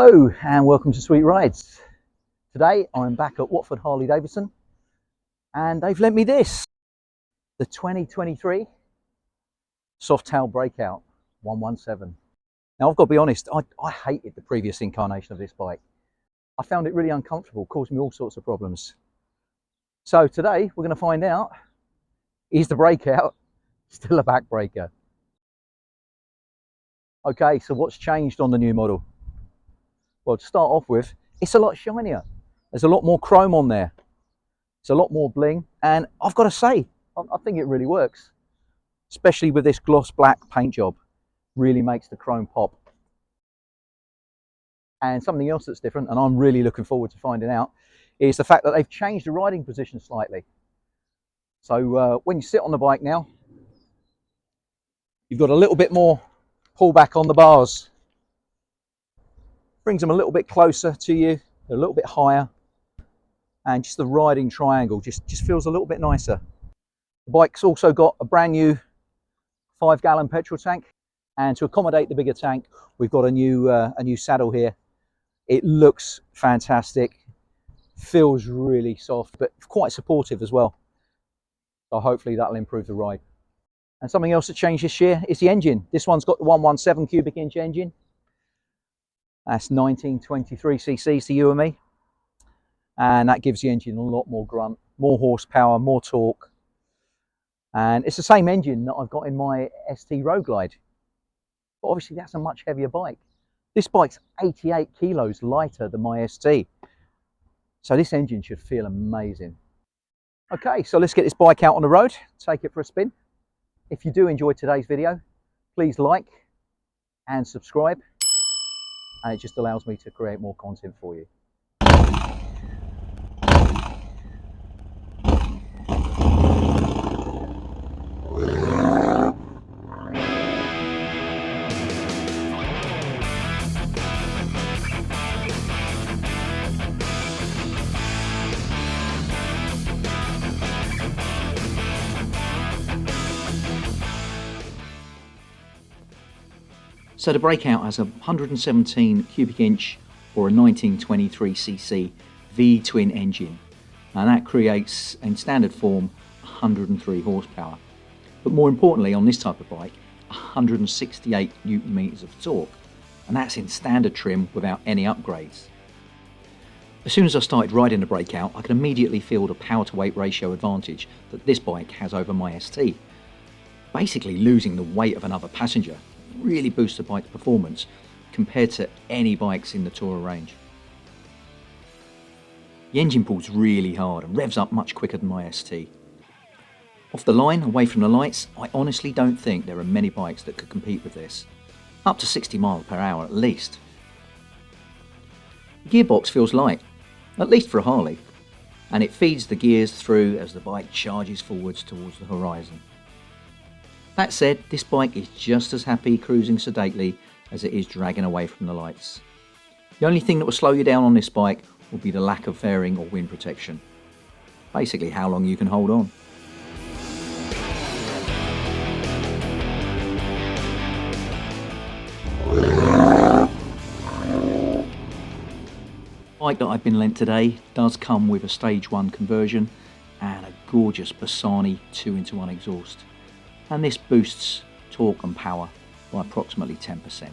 Hello and welcome to Sweet Rides. Today I'm back at Watford Harley Davidson and they've lent me this, the 2023 Softail Breakout 117. Now I've got to be honest, I hated the previous incarnation of this bike. I found it really uncomfortable, caused me all sorts of problems. So today we're going to find out, is the Breakout still a backbreaker? Okay, so what's changed on the new model? Well, to start off with, it's a lot shinier. There's a lot more chrome on there. It's a lot more bling, and I've got to say, I think it really works, especially with this gloss black paint job. Really makes the chrome pop. And something else that's different, and I'm really looking forward to finding out, is the fact that they've changed the riding position slightly. So when you sit on the bike now, you've got a little bit more pullback on the bars. Brings them a little bit closer to you, a little bit higher, and just the riding triangle just feels a little bit nicer. The bike's also got a brand new 5-gallon petrol tank, and to accommodate the bigger tank, we've got a new saddle here. It looks fantastic, feels really soft, but quite supportive as well. So hopefully that'll improve the ride. And something else that changed this year is the engine. This one's got the 117 cubic inch engine. That's 1923 cc's to you and me, and that gives the engine a lot more grunt, more horsepower, more torque, and it's the same engine that I've got in my ST Road Glide, but obviously that's a much heavier bike. This bike's 88 kilos lighter than my ST, so this engine should feel amazing. Okay, so let's get this bike out on the road, take it for a spin. If you do enjoy today's video, please like and subscribe. And it just allows me to create more content for you. So the Breakout has a 117 cubic inch or a 1923 cc V-twin engine, and that creates in standard form 103 horsepower. But more importantly on this type of bike, 168 newton meters of torque, and that's in standard trim without any upgrades. As soon as I started riding the Breakout, I could immediately feel the power to weight ratio advantage that this bike has over my ST. Basically losing the weight of another passenger really boosts the bike's performance compared to any bikes in the Tourer range. The engine pulls really hard and revs up much quicker than my ST. Off the line, away from the lights, I honestly don't think there are many bikes that could compete with this. Up to 60 miles per hour at least. The gearbox feels light, at least for a Harley, and it feeds the gears through as the bike charges forwards towards the horizon. That said, this bike is just as happy cruising sedately as it is dragging away from the lights. The only thing that will slow you down on this bike will be the lack of fairing or wind protection. Basically how long you can hold on. The bike that I've been lent today does come with a stage 1 conversion and a gorgeous Bassani 2-in-1 exhaust. And this boosts torque and power by approximately 10%.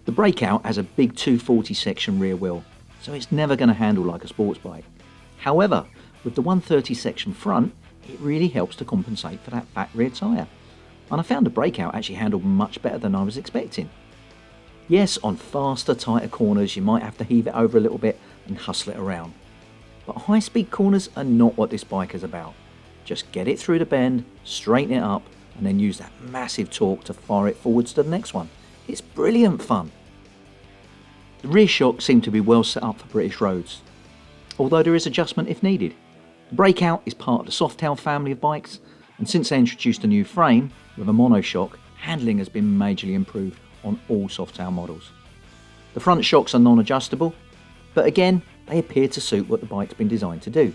The Breakout has a big 240 section rear wheel, so it's never going to handle like a sports bike. However, with the 130 section front, it really helps to compensate for that fat rear tyre. And I found the Breakout actually handled much better than I was expecting. Yes, on faster, tighter corners you might have to heave it over a little bit and hustle it around. But high speed corners are not what this bike is about. Just get it through the bend, straighten it up, and then use that massive torque to fire it forwards to the next one. It's brilliant fun. The rear shock seemed to be well set up for British roads, although there is adjustment if needed. The Breakout is part of the Softail family of bikes, And since they introduced a new frame with a monoshock, handling has been majorly improved on all Softail models. The front shocks are non-adjustable, but again, they appear to suit what the bike's been designed to do.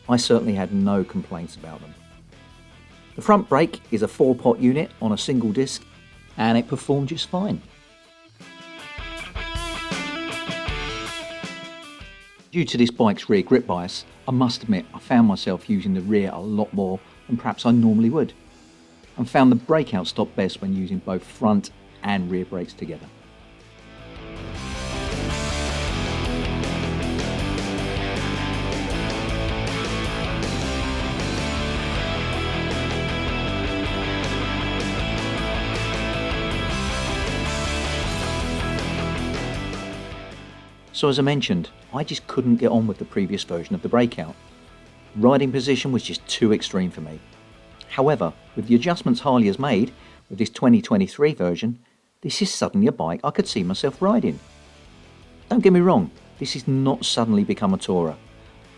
I certainly had no complaints about them. The front brake is a 4-pot unit on a single disc, and it performed just fine. Due to this bike's rear grip bias, I must admit I found myself using the rear a lot more than perhaps I normally would, and found the Breakout stop best when using both front and rear brakes together. So as I mentioned, I just couldn't get on with the previous version of the Breakout. Riding position was just too extreme for me. However, with the adjustments Harley has made with this 2023 version, this is suddenly a bike I could see myself riding. Don't get me wrong, this has not suddenly become a tourer,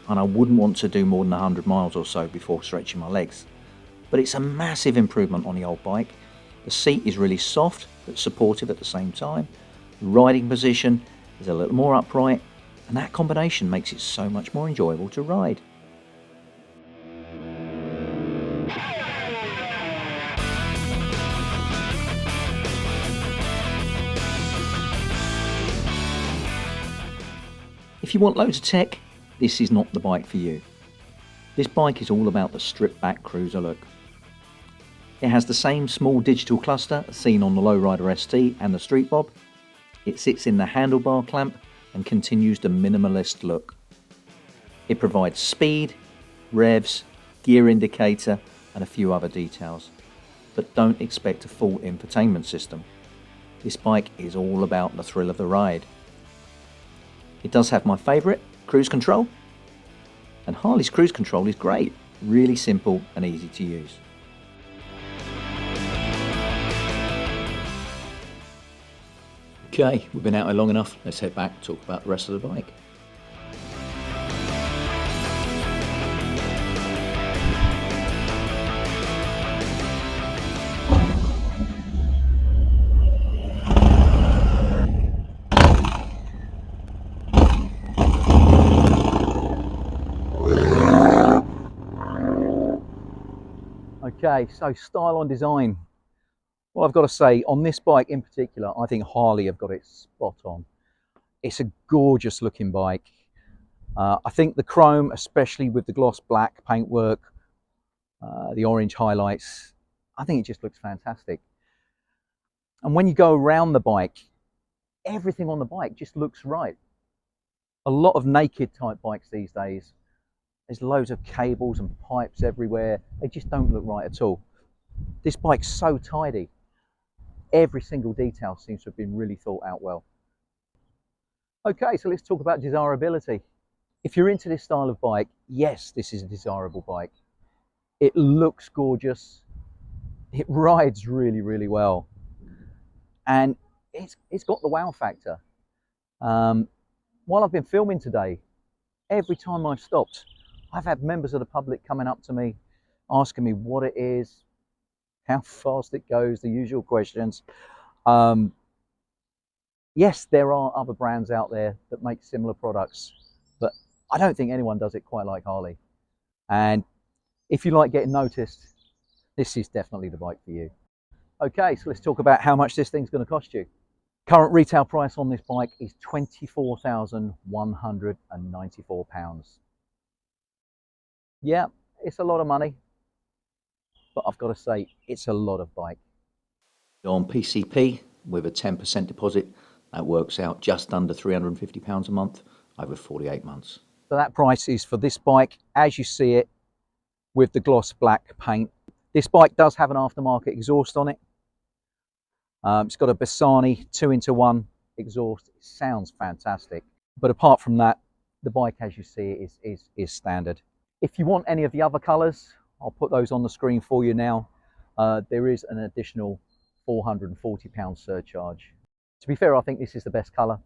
and I wouldn't want to do more than 100 miles or so before stretching my legs. But it's a massive improvement on the old bike. The seat is really soft but supportive at the same time. The riding position is a little more upright, and that combination makes it so much more enjoyable to ride. If you want loads of tech, this is not the bike for you. This bike is all about the stripped back cruiser look. It has the same small digital cluster seen on the Lowrider ST and the Street Bob. It sits in the handlebar clamp and continues the minimalist look. It provides speed, revs, gear indicator and a few other details. But don't expect a full infotainment system. This bike is all about the thrill of the ride. It does have my favourite, cruise control. And Harley's cruise control is great, really simple and easy to use. Okay, we've been out here long enough. Let's head back and talk about the rest of the bike. Okay, so style on design. Well, I've got to say, on this bike in particular, I think Harley have got it spot on. It's a gorgeous looking bike. I think the chrome, especially with the gloss black paintwork, the orange highlights, I think it just looks fantastic. And when you go around the bike, everything on the bike just looks right. A lot of naked type bikes these days, there's loads of cables and pipes everywhere. They just don't look right at all. This bike's so tidy. Every single detail seems to have been really thought out well. Okay, so let's talk about desirability. If you're into this style of bike, yes, this is a desirable bike. It looks gorgeous. It rides really, really well. And it's got the wow factor. While I've been filming today, every time I've stopped, I've had members of the public coming up to me, asking me what it is, how fast it goes, the usual questions. Yes, there are other brands out there that make similar products, but I don't think anyone does it quite like Harley. And if you like getting noticed, this is definitely the bike for you. Okay, so let's talk about how much this thing's going to cost you. Current retail price on this bike is £24,194. Yeah, it's a lot of money, but I've got to say, it's a lot of bike. On PCP, with a 10% deposit, that works out just under £350 a month over 48 months. So that price is for this bike, as you see it, with the gloss black paint. This bike does have an aftermarket exhaust on it. It's got a Bassani 2-into-1 exhaust. It sounds fantastic. But apart from that, the bike, as you see it, is standard. If you want any of the other colours, I'll put those on the screen for you now. There is an additional £440 surcharge. To be fair, I think this is the best colour,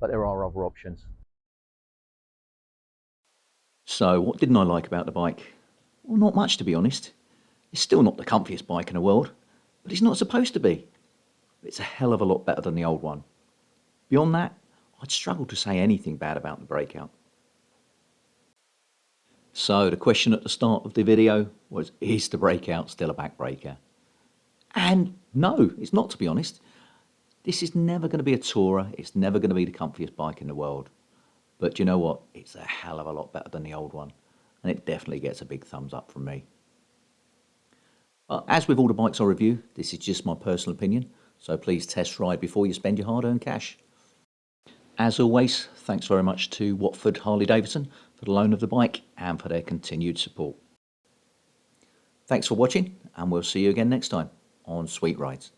but there are other options. So what didn't I like about the bike? Well, not much, to be honest. It's still not the comfiest bike in the world, but it's not supposed to be. It's a hell of a lot better than the old one. Beyond that, I'd struggle to say anything bad about the Breakout. So the question at the start of the video was, is the Breakout still a backbreaker? And no, it's not, to be honest. This is never going to be a tourer. It's never going to be the comfiest bike in the world. But you know what? It's a hell of a lot better than the old one. And it definitely gets a big thumbs up from me. As with all the bikes I review, this is just my personal opinion. So please test ride before you spend your hard-earned cash. As always, thanks very much to Watford Harley Davidson for the loan of the bike and for their continued support. Thanks for watching, and we'll see you again next time on Sweet Rides.